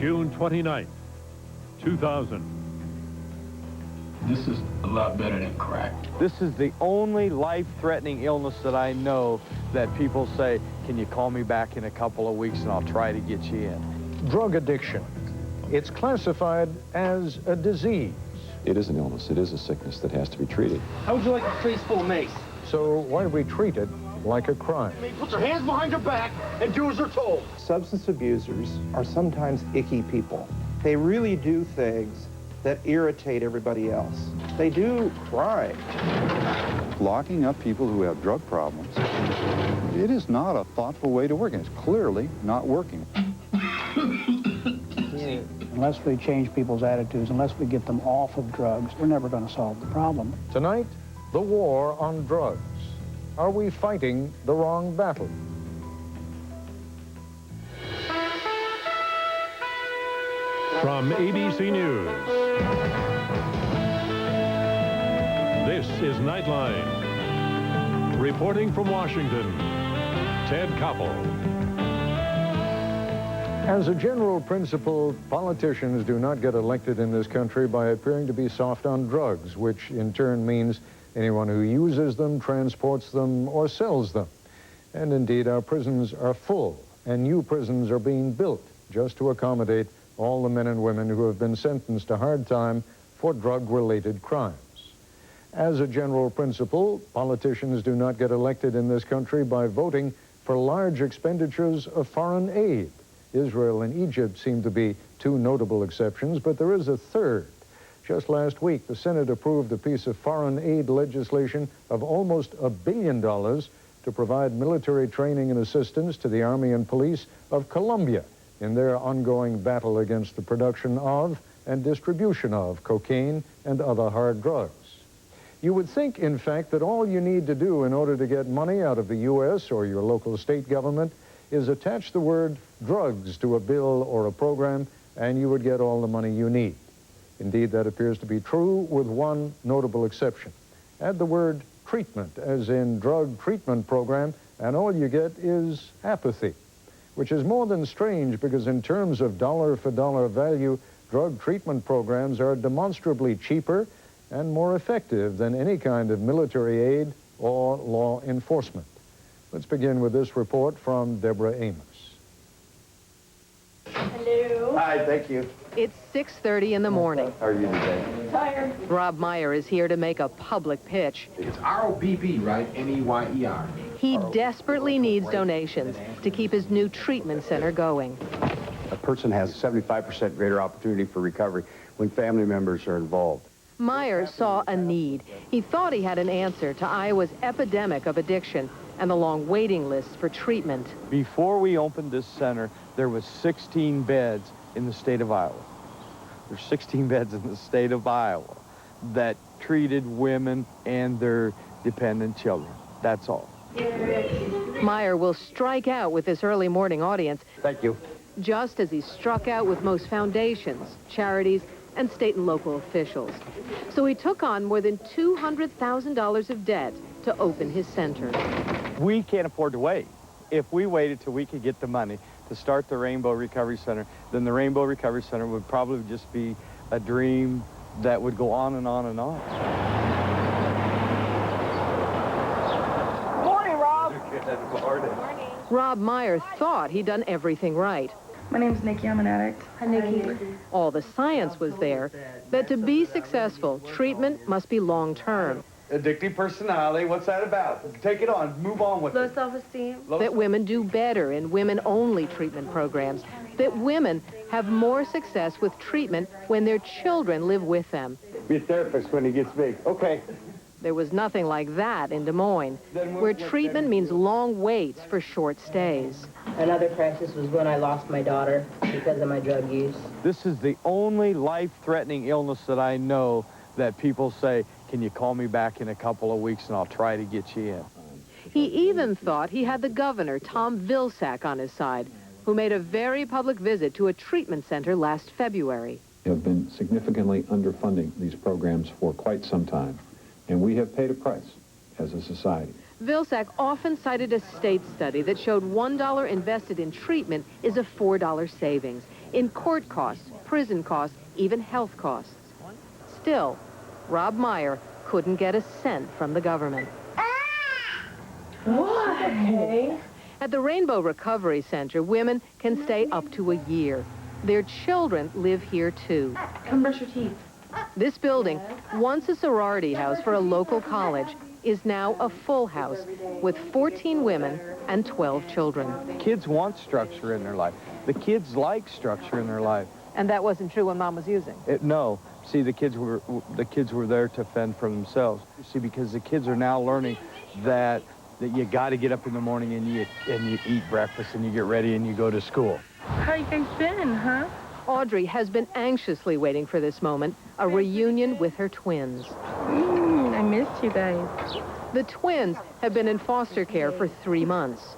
June 29th, 2000. This is a lot better than crack. This is the only life-threatening illness that I know that people say, can you call me back in a couple of weeks and I'll try to get you in. Drug addiction. It's classified as a disease. It is an illness. It is a sickness that has to be treated. How would you like a face full of mace? So why do we treat it like a crime? Put your hands behind your back and do as you're told. Substance abusers are sometimes icky people. They really do things that irritate everybody else. They do crime. Locking up people who have drug problems, it is not a thoughtful way to work, and it's clearly not working. Unless we change people's attitudes, unless we get them off of drugs, we're never going to solve the problem. Tonight, the war on drugs. Are we fighting the wrong battle? From ABC News, this is Nightline. Reporting from Washington, Ted Koppel. As a general principle, politicians do not get elected in this country by appearing to be soft on drugs, which in turn means anyone who uses them, transports them, or sells them. And indeed, our prisons are full, and new prisons are being built just to accommodate all the men and women who have been sentenced to hard time for drug-related crimes. As a general principle, politicians do not get elected in this country by voting for large expenditures of foreign aid. Israel and Egypt seem to be two notable exceptions, but there is a third. Just last week, the Senate approved a piece of foreign aid legislation of almost $1 billion to provide military training and assistance to the Army and police of Colombia in their ongoing battle against the production of and distribution of cocaine and other hard drugs. You would think, in fact, that all you need to do in order to get money out of the U.S. or your local state government is attach the word drugs to a bill or a program, and you would get all the money you need. Indeed, that appears to be true with one notable exception. Add the word treatment, as in drug treatment program, and all you get is apathy, which is more than strange because in terms of dollar-for-dollar value, drug treatment programs are demonstrably cheaper and more effective than any kind of military aid or law enforcement. Let's begin with this report from Deborah Amos. Hello. Hi, thank you. It's 6:30 in the morning. How are you today? Tired. Rob Meyer is here to make a public pitch. It's R-O-B-B, right? N-E-Y-E-R. He desperately needs donations to keep his new treatment center going. A person has a 75% greater opportunity for recovery when family members are involved. Meyer saw a need. He thought he had an answer to Iowa's epidemic of addiction and the long waiting lists for treatment. Before we opened this center, there was 16 beds in the state of Iowa. There's 16 beds in the state of Iowa that treated women and their dependent children. That's all. Meyer will strike out with this early morning audience. Thank you. Just as he struck out with most foundations, charities, and state and local officials. So he took on more than $200,000 of debt to open his center. We can't afford to wait. If we waited till we could get the money to start the Rainbow Recovery Center, then the Rainbow Recovery Center would probably just be a dream that would go on and on and on. Morning, Rob. Good morning. Rob Meyer thought he'd done everything right. My name's Nikki. I'm an addict. Hi, Nikki. All the science was there, that to be successful, treatment must be long-term. Addictive personality, what's that about? Take it on, move on with Low it. self-esteem. That women do better in women-only treatment programs. That women have more success with treatment when their children live with them. Be a therapist when he gets big. Okay. There was nothing like that in Des Moines, where treatment means long waits for short stays. Another crisis was when I lost my daughter because of my drug use. This is the only life-threatening illness that I know that people say, can you call me back in a couple of weeks and I'll try to get you in. He even thought he had the governor, Tom Vilsack, on his side, who made a very public visit to a treatment center last February. We have been significantly underfunding these programs for quite some time, and we have paid a price as a society. Vilsack often cited a state study that showed $1 invested in treatment is a $4 savings. in court costs, prison costs, even health costs. Still, Rob Meyer couldn't get a cent from the government. What? Okay. At the Rainbow Recovery Center, women can stay up to a year. Their children live here, too. Come brush your teeth. This building, once a sorority house for a local college, is now a full house with 14 women and 12 children. Kids want structure in their life. The kids like structure in their life. And that wasn't true when Mom was using? No. See, the kids were there to fend for themselves. See, because the kids are now learning that you got to get up in the morning and you eat breakfast and you get ready and you go to school. How you guys been, huh? Audrey has been anxiously waiting for this moment, a reunion with her twins. I missed you guys. The twins have been in foster care for 3 months.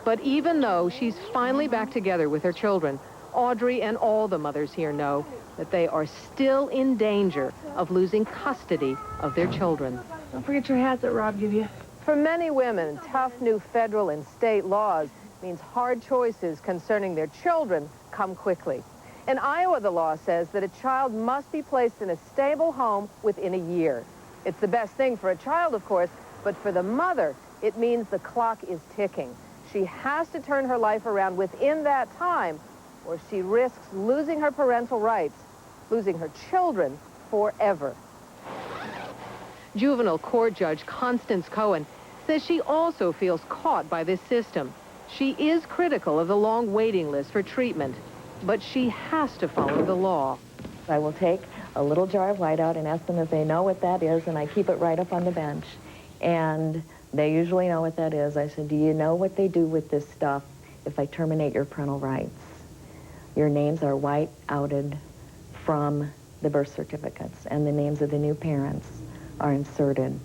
But even though she's finally back together with her children, Audrey and all the mothers here know that they are still in danger of losing custody of their children. Don't forget your hats that Rob gave you. For many women, tough new federal and state laws means hard choices concerning their children come quickly. In Iowa, the law says that a child must be placed in a stable home within a year. It's the best thing for a child, of course, but for the mother, it means the clock is ticking. She has to turn her life around within that time, or she risks losing her parental rights, losing her children forever. Juvenile court judge Constance Cohen says she also feels caught by this system. She is critical of the long waiting list for treatment, but she has to follow the law. I will take a little jar of whiteout and ask them if they know what that is, and I keep it right up on the bench. And they usually know what that is. I said, do you know what they do with this stuff if I terminate your parental rights? Your names are white-outed from the birth certificates, and the names of the new parents are inserted.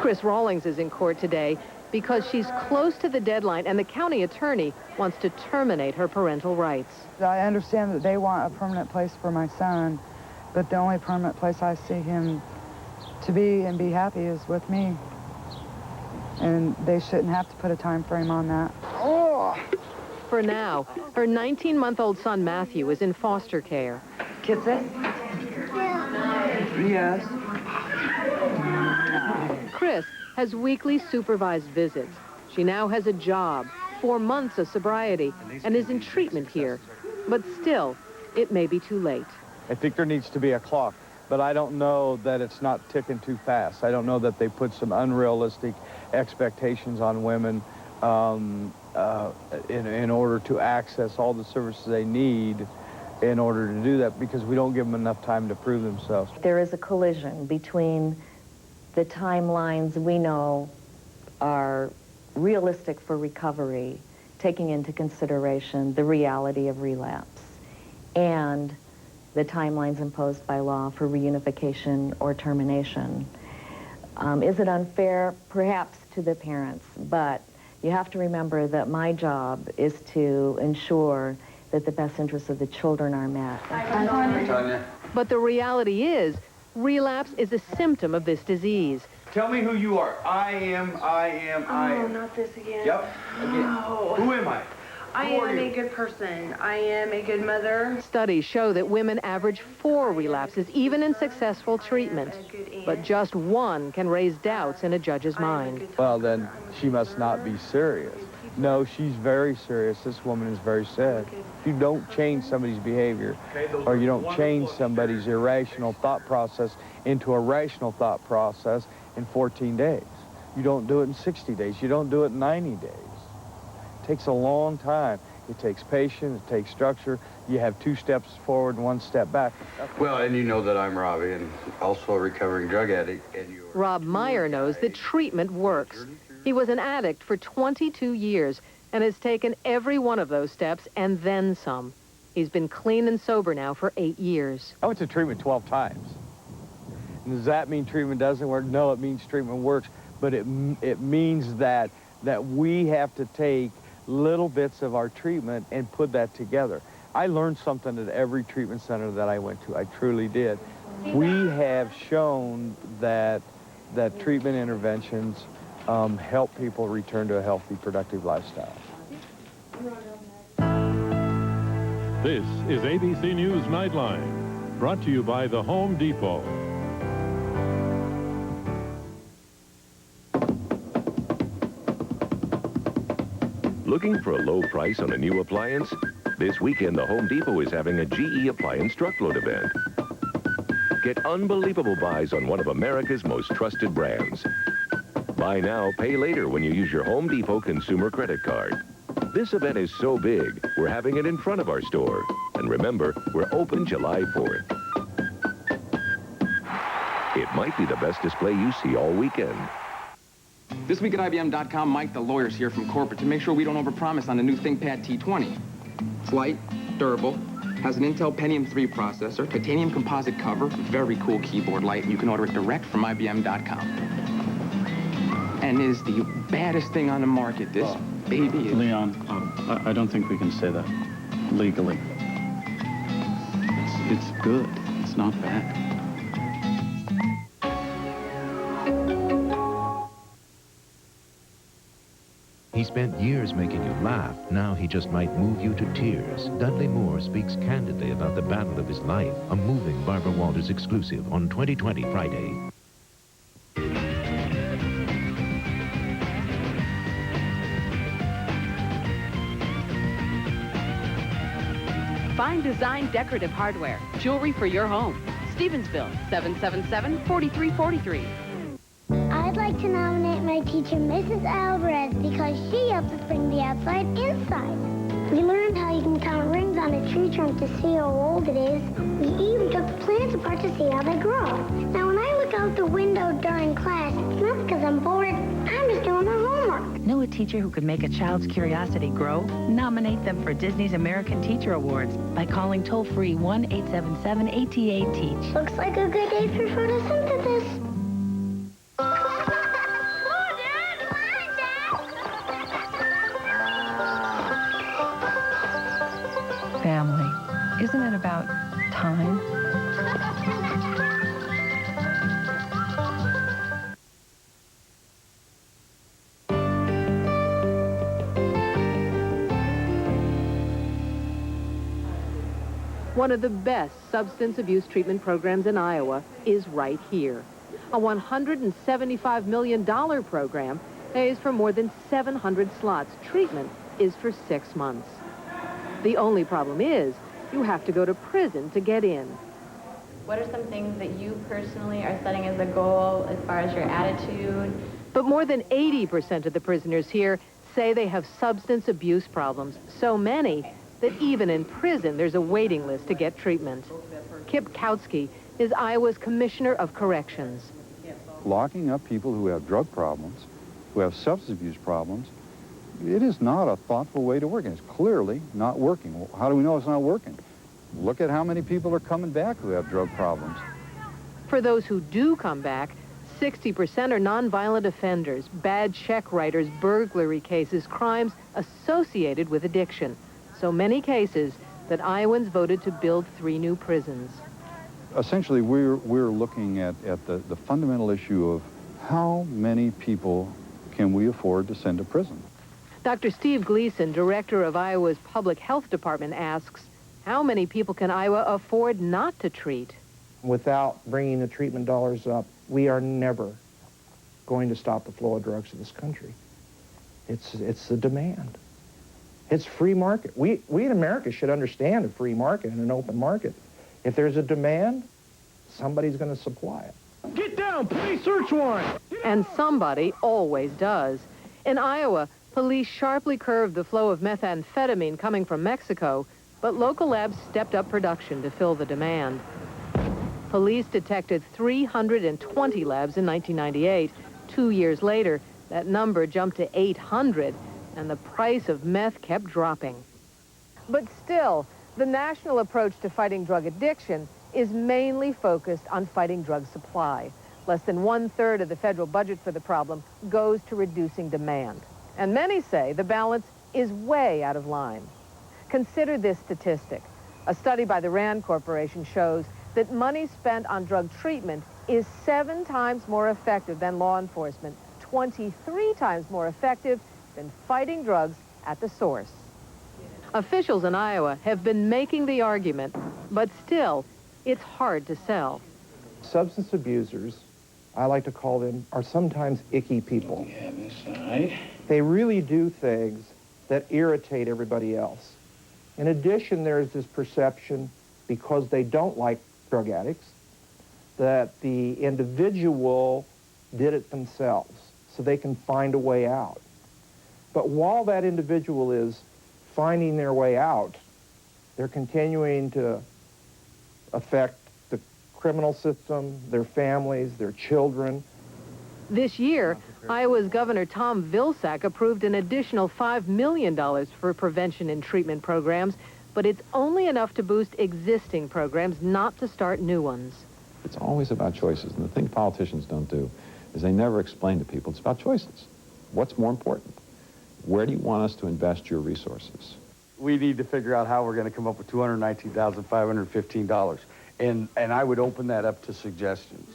Chris Rawlings is in court today because she's close to the deadline and the county attorney wants to terminate her parental rights. I understand that they want a permanent place for my son, but the only permanent place I see him to be and be happy is with me. And they shouldn't have to put a time frame on that. Oh. For now, her 19-month-old son Matthew is in foster care. Kiss it? Yes. Chris has weekly supervised visits. She now has a job, 4 months of sobriety, and is in treatment here. But still, it may be too late. I think there needs to be a clock, but I don't know that it's not ticking too fast. I don't know that they put some unrealistic expectations on women in order to access all the services they need in order to do that, because we don't give them enough time to prove themselves. There is a collision between the timelines we know are realistic for recovery, taking into consideration the reality of relapse, and the timelines imposed by law for reunification or termination. Is it unfair? Perhaps to the parents, but you have to remember that my job is to ensure that the best interests of the children are met. But the reality is, relapse is a symptom of this disease. Tell me who you are. I am. Oh, not this again. Yep. Again. No. Who am I? I am a good person. I am a good mother. Studies show that women average 4 relapses, even in successful treatment. But just 1 can raise doubts in a judge's mind. Well, then she must not be serious. No, she's very serious. This woman is very sad. If you don't change somebody's behavior, or you don't change somebody's irrational thought process into a rational thought process in 14 days. You don't do it in 60 days. You don't do it in 90 days. It takes a long time. It takes patience. It takes structure. You have 2 steps forward and 1 step back. Well, and you know that I'm Robbie, and also a recovering drug addict. And Rob Meyer knows that treatment works. He was an addict for 22 years and has taken every one of those steps and then some. He's been clean and sober now for 8 years. I went to treatment 12 times. And does that mean treatment doesn't work? No, it means treatment works, but it means that we have to take little bits of our treatment and put that together. I learned something at every treatment center that I went to. I truly did. We have shown that treatment interventions help people return to a healthy, productive lifestyle. This is ABC News Nightline, brought to you by the Home Depot. Looking for a low price on a new appliance? This weekend, the Home Depot is having a GE appliance truckload event. Get unbelievable buys on one of America's most trusted brands. Buy now, pay later when you use your Home Depot consumer credit card. This event is so big, we're having it in front of our store. And remember, we're open July 4th. It might be the best display you see all weekend. This week at IBM.com, Mike the lawyer's here from corporate to make sure we don't overpromise on the new ThinkPad T20. It's light, durable, has an Intel Pentium 3 processor, titanium composite cover, very cool keyboard light, and you can order it direct from IBM.com. And is the baddest thing on the market. This baby is... Leon, I don't think we can say that legally. It's good. It's not bad. He spent years making you laugh. Now he just might move you to tears. Dudley Moore speaks candidly about the battle of his life. A moving Barbara Walters exclusive on 2020 Friday. Fine design decorative hardware. Jewelry for your home. Stevensville, 777-4343. I'd like to nominate my teacher, Mrs. Alvarez, because she helped us bring the outside inside. We learned how you can count rings on a tree trunk to see how old it is. We even took the plants apart to see how they grow. Now, when I look out the window during class, it's not because I'm bored. I'm just doing my homework. Know a teacher who could make a child's curiosity grow? Nominate them for Disney's American Teacher Awards by calling toll-free 1-877-ATA-TEACH. Looks like a good day for photosynthesis. Family. Isn't it about time? One of the best substance abuse treatment programs in Iowa is right here. A $175 million program pays for more than 700 slots. Treatment is for 6 months. The only problem is you have to go to prison to get in. What are some things that you personally are setting as a goal as far as your attitude? But more than 80% of the prisoners here say they have substance abuse problems. So many that even in prison, there's a waiting list to get treatment. Kip Kautsky is Iowa's Commissioner of Corrections. Locking up people who have drug problems, who have substance abuse problems, it is not a thoughtful way to work, and it's clearly not working. Well, how do we know it's not working? Look at how many people are coming back who have drug problems. For those who do come back, 60% are nonviolent offenders, bad check writers, burglary cases, crimes associated with addiction. So many cases that Iowans voted to build 3 new prisons. Essentially, we're looking at the fundamental issue of how many people can we afford to send to prison. Dr. Steve Gleason, director of Iowa's Public Health Department, asks, how many people can Iowa afford not to treat? Without bringing the treatment dollars up, we are never going to stop the flow of drugs in this country. It's the demand. It's free market. We in America should understand a free market and an open market. If there's a demand, somebody's going to supply it. Get down, police search warrant! And somebody always does. In Iowa, police sharply curbed the flow of methamphetamine coming from Mexico, but local labs stepped up production to fill the demand. Police detected 320 labs in 1998. 2 years later, that number jumped to 800. And the price of meth kept dropping. But still, the national approach to fighting drug addiction is mainly focused on fighting drug supply. Less than 1/3 of the federal budget for the problem goes to reducing demand. And many say the balance is way out of line. Consider this statistic. A study by the Rand Corporation shows that money spent on drug treatment is 7 times more effective than law enforcement, 23 times more effective than fighting drugs at the source. Officials in Iowa have been making the argument, but still, it's hard to sell. Substance abusers, I like to call them, are sometimes icky people. They really do things that irritate everybody else. In addition, there's this perception, because they don't like drug addicts, that the individual did it themselves, so they can find a way out. But while that individual is finding their way out, they're continuing to affect the criminal system, their families, their children. This year, Iowa's Governor Tom Vilsack approved an additional $5 million for prevention and treatment programs, but it's only enough to boost existing programs, not to start new ones. It's always about choices, and the thing politicians don't do is they never explain to people it's about choices. What's more important? Where do you want us to invest your resources? We need to figure out how we're going to come up with $219,515, and I would open that up to suggestions.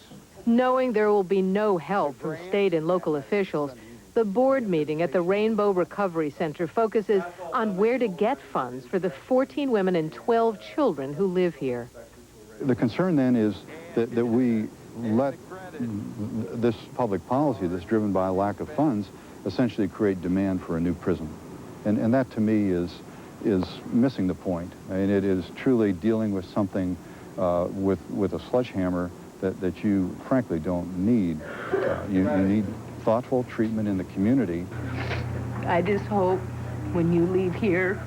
Knowing there will be no help from state and local officials, the board meeting at the Rainbow Recovery Center focuses on where to get funds for the 14 women and 12 children who live here. The concern then is that we let this public policy that's driven by a lack of funds essentially create demand for a new prison. And that to me is missing the point. I mean, it is truly dealing with something with a sledgehammer that you frankly don't need. You need thoughtful treatment in the community. I just hope when you leave here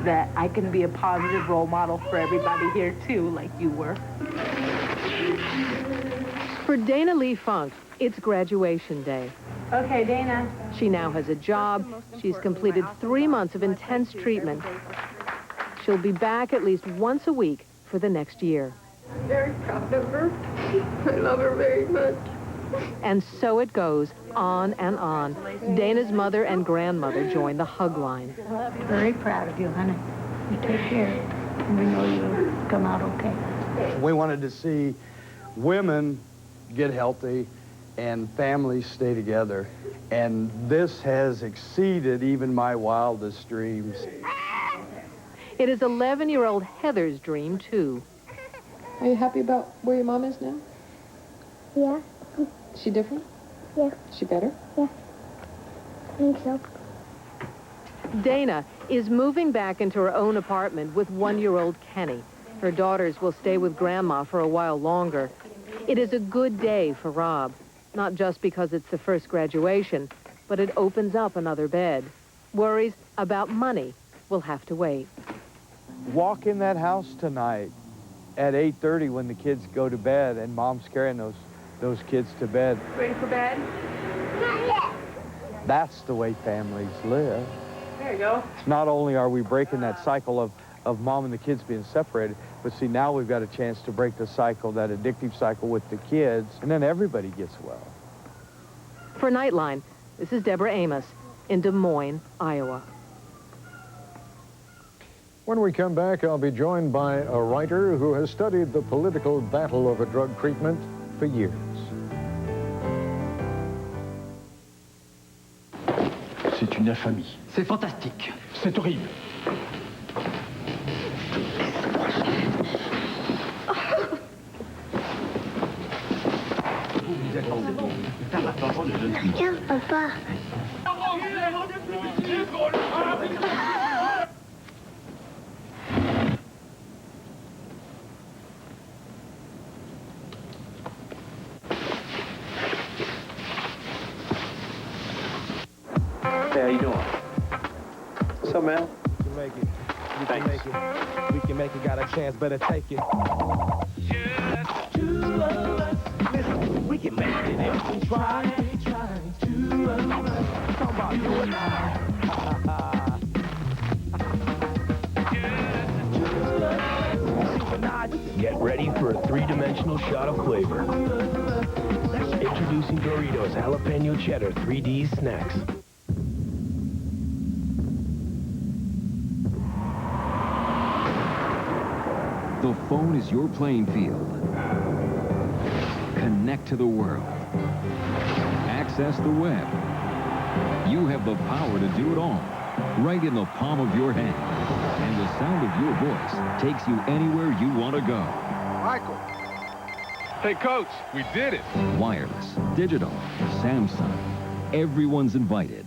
that I can be a positive role model for everybody here too, like you were. For Dana Lee Funk, it's graduation day. Okay, Dana. She now has a job. She's completed 3 months of intense treatment. She'll be back at least once a week for the next year. I'm very proud of her. I love her very much. And so it goes, on and on. Dana's mother and grandmother join the hug line. Very proud of you, honey. You take care. We know you'll come out okay. We wanted to see women get healthy and families stay together. And this has exceeded even my wildest dreams. It is 11-year-old Heather's dream, too. Are you happy about where your mom is now? Yeah. Is she different? Yeah. Is she better? Yeah. I think so. Dana is moving back into her own apartment with 1-year-old Kenny. Her daughters will stay with Grandma for a while longer. It is a good day for Rob, not just because it's the first graduation, but it opens up another bed. Worries about money will have to wait. Walk in that house tonight at 8:30 when the kids go to bed and Mom's carrying those kids to bed. Ready for bed? Not yet. That's the way families live. There you go. Not only are we breaking that cycle of Mom and the kids being separated, but see, now we've got a chance to break the cycle, that addictive cycle with the kids, and then everybody gets well. For Nightline, this is Deborah Amos in Des Moines, Iowa. When we come back, I'll be joined by a writer who has studied the political battle over drug treatment for years. C'est une infamie. C'est fantastique. C'est horrible. Tiens, papa. Hey, how you doing? What's up, man? We can make it. We can make it. We can make it. Got a chance. Better take it. Just two of us. Listen, we can make it if we try. Two of us. Talk about you and I. Get ready for a three-dimensional shot of flavor. Introducing Doritos Jalapeno Cheddar 3D Snacks. The phone is your playing field. Connect to the world. Access the web. You have the power to do it all. right in the palm of your hand. And the sound of your voice takes you anywhere you want to go. Michael. Hey, Coach, we did it. Wireless, digital, Samsung. Everyone's invited.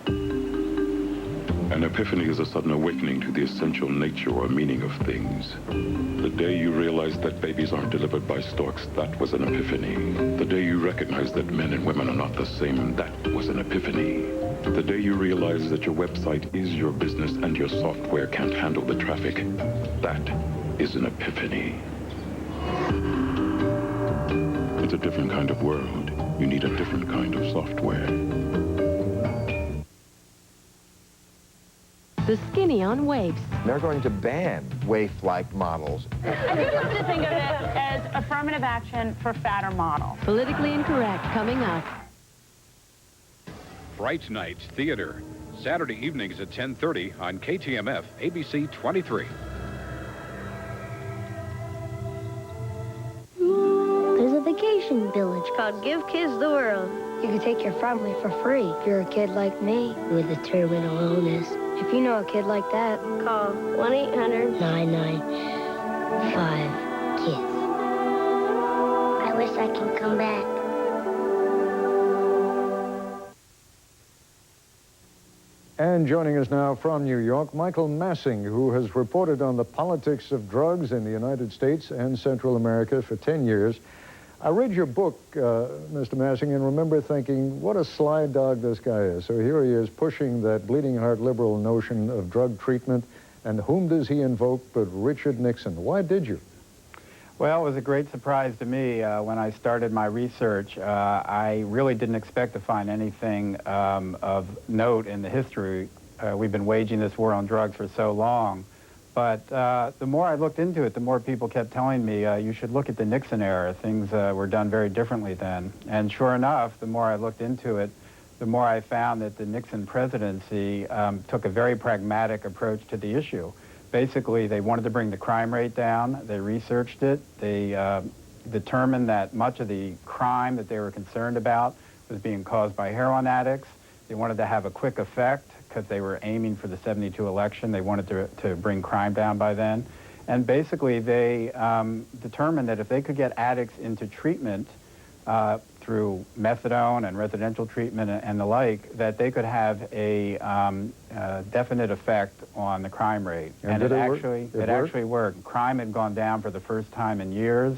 An epiphany is a sudden awakening to the essential nature or meaning of things. The day you realize that babies aren't delivered by storks, that was an epiphany. The day you recognize that men and women are not the same, that was an epiphany. The day you realize that your website is your business and your software can't handle the traffic, that is an epiphany. It's a different kind of world. You need a different kind of software. The skinny on waifs. They're going to ban waif-like models. I think you have to think of it as affirmative action for fatter models. Politically incorrect coming up. Fright Night Theater, Saturday evenings at 10:30 on KTMF ABC 23. There's a vacation village called Give Kids the World. You can take your family for free if you're a kid like me with a terminal illness. If you know a kid like that, call 1-800-995-KIDS. I wish I could come back. And joining us now from New York, Michael Massing, who has reported on the politics of drugs in the United States and Central America for 10 years. I read your book, Mr. Massing, and remember thinking, what a sly dog this guy is. So here he is pushing that bleeding heart liberal notion of drug treatment. And whom does he invoke but Richard Nixon? Why did you? Well, it was a great surprise to me when I started my research. I really didn't expect to find anything of note in the history. We've been waging this war on drugs for so long. But the more I looked into it, the more people kept telling me, you should look at the Nixon era. Things were done very differently then. And sure enough, the more I looked into it, the more I found that the Nixon presidency took a very pragmatic approach to the issue. Basically, they wanted to bring the crime rate down. They researched it. They determined that much of the crime that they were concerned about was being caused by heroin addicts. They wanted to have a quick effect because they were aiming for the '72 election. They wanted to bring crime down by then. And basically, they determined that if they could get addicts into treatment through methadone and residential treatment and the like, that they could have a definite effect on the crime rate. And it actually worked. Crime had gone down for the first time in years.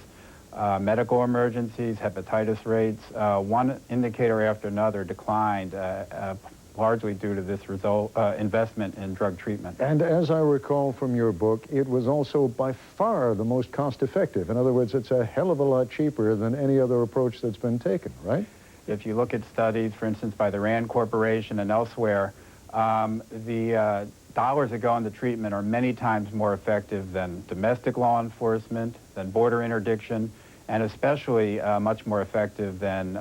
Medical emergencies, hepatitis rates, one indicator after another declined, largely due to this investment in drug treatment. And as I recall from your book, it was also by far the most cost-effective. In other words, it's a hell of a lot cheaper than any other approach that's been taken, right? If you look at studies, for instance, by the Rand Corporation and elsewhere, the dollars that go into treatment are many times more effective than domestic law enforcement, than border interdiction, and especially much more effective than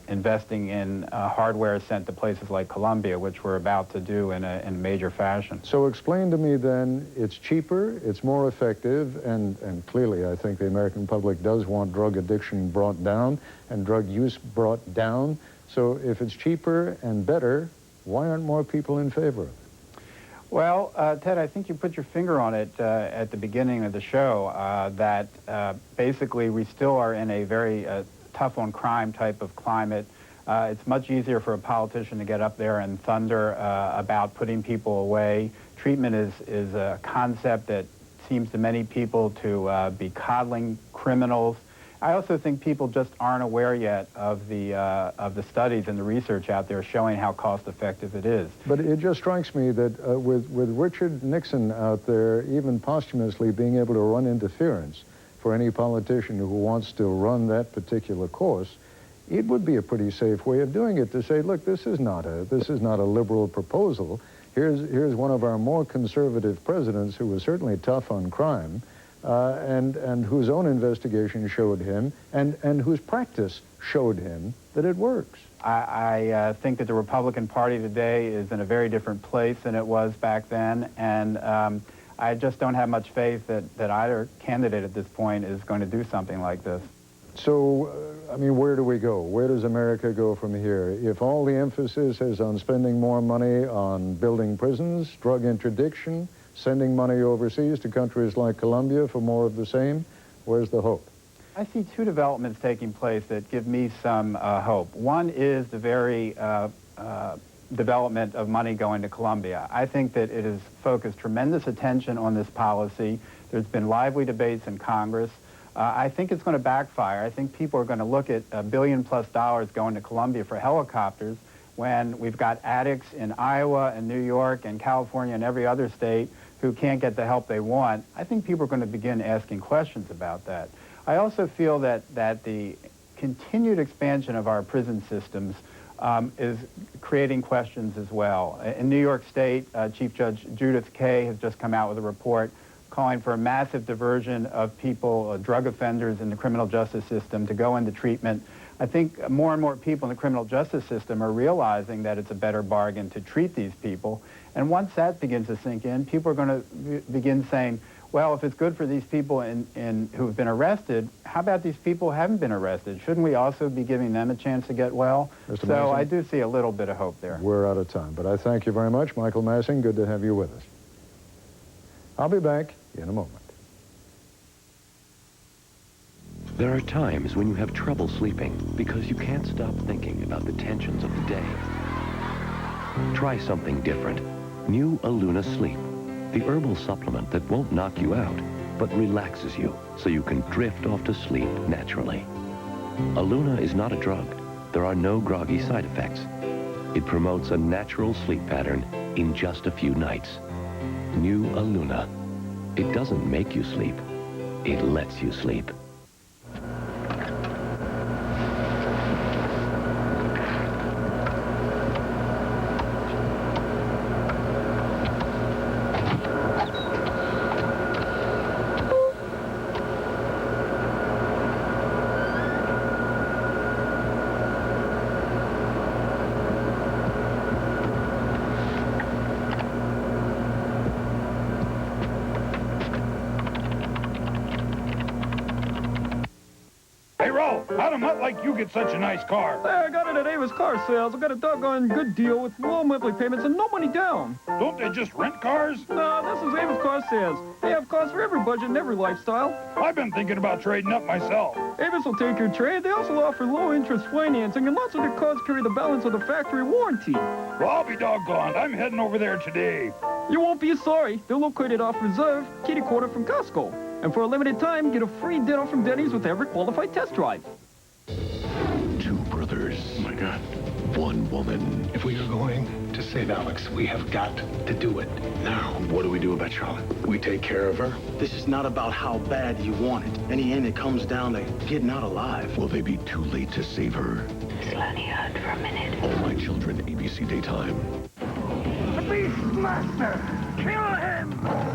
investing in hardware sent to places like Colombia, which we're about to do in a major fashion. So explain to me then, it's cheaper, it's more effective, and clearly I think the American public does want drug addiction brought down and drug use brought down. So if it's cheaper and better, why aren't more people in favor of it? Well, Ted, I think you put your finger on it at the beginning of the show, that basically we still are in a very tough on crime type of climate. It's much easier for a politician to get up there and thunder about putting people away. Treatment is a concept that seems to many people to be coddling criminals. I also think people just aren't aware yet of the studies and the research out there showing how cost-effective it is. But it just strikes me that with Richard Nixon out there, even posthumously being able to run interference for any politician who wants to run that particular course, it would be a pretty safe way of doing it to say, look, this is not a liberal proposal. Here's one of our more conservative presidents who was certainly tough on crime. And whose own investigation showed him, and whose practice showed him that it works. I think that the Republican Party today is in a very different place than it was back then, and I just don't have much faith that either candidate at this point is going to do something like this. So, I mean, where do we go? Where does America go from here? If all the emphasis is on spending more money on building prisons, drug interdiction, sending money overseas to countries like Colombia for more of the same, where's the hope? I see two developments taking place that give me some hope. One is the very development of money going to Colombia. I think that it has focused tremendous attention on this policy. There's been lively debates in Congress. I think it's going to backfire. I think people are going to look at $1 billion+ going to Colombia for helicopters when we've got addicts in Iowa and New York and California and every other state who can't get the help they want. I think people are going to begin asking questions about that. I also feel that the continued expansion of our prison systems is creating questions as well. In New York State, Chief Judge Judith Kaye has just come out with a report calling for a massive diversion of people, drug offenders in the criminal justice system to go into treatment. I think more and more people in the criminal justice system are realizing that it's a better bargain to treat these people. And once that begins to sink in, people are going to begin saying, well, if it's good for these people who have been arrested, how about these people who haven't been arrested? Shouldn't we also be giving them a chance to get well? Mr. So Massing? I do see a little bit of hope there. We're out of time, but I thank you very much. Michael Massing, good to have you with us. I'll be back in a moment. There are times when you have trouble sleeping because you can't stop thinking about the tensions of the day. Try something different. New Aluna Sleep. The herbal supplement that won't knock you out, but relaxes you so you can drift off to sleep naturally. Aluna is not a drug. There are no groggy side effects. It promotes a natural sleep pattern in just a few nights. New Aluna. It doesn't make you sleep. It lets you sleep. Hey, Rolf, how'd a mutt like you get such a nice car? Hey, I got it at Ava's Car Sales. I got a doggone good deal with low monthly payments and no money down. Don't they just rent cars? No, this is Ava's Car Sales. They have cars for every budget and every lifestyle. I've been thinking about trading up myself. Avis will take your trade. They also offer low-interest financing, and lots of their cars carry the balance of the factory warranty. Well, I'll be doggone. I'm heading over there today. You won't be sorry. They're located off Reserve, kitty corner from Costco. And for a limited time, get a free dinner from Denny's with every qualified test drive. Two brothers. Oh, my God. One woman. If we are going to save Alex, we have got to do it now. What do we do about Charlotte? We take care of her. This is not about how bad you want it. In the end, it comes down to getting out alive. Will they be too late to save her? Slowly heard for a minute. All My Children, ABC Daytime. The Beastmaster! Kill him!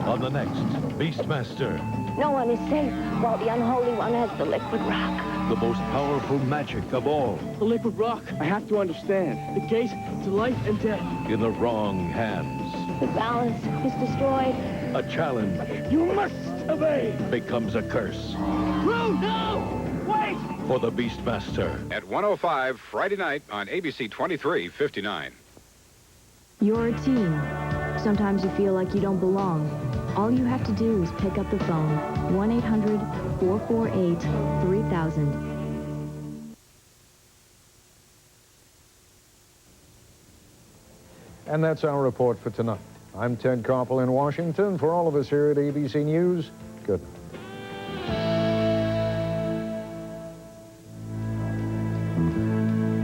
On the next Beastmaster. No one is safe while the unholy one has the liquid rock. The most powerful magic of all. The liquid rock, I have to understand. The gate to life and death. In the wrong hands. The balance is destroyed. A challenge. You must obey. Becomes a curse. Rude, no! Wait! For the Beastmaster. At 1:05 Friday night on ABC 2359. You're a teen. Sometimes you feel like you don't belong. All you have to do is pick up the phone. 1-800-448-3000. And that's our report for tonight. I'm Ted Koppel in Washington. For all of us here at ABC News, good night.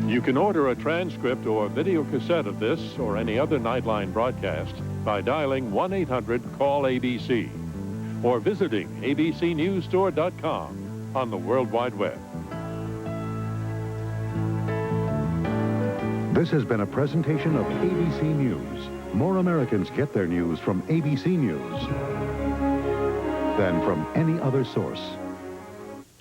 You can order a transcript or video cassette of this or any other Nightline broadcast by dialing 1-800-CALL-ABC or visiting abcnewsstore.com on the World Wide Web. This has been a presentation of ABC News. More Americans get their news from ABC News than from any other source.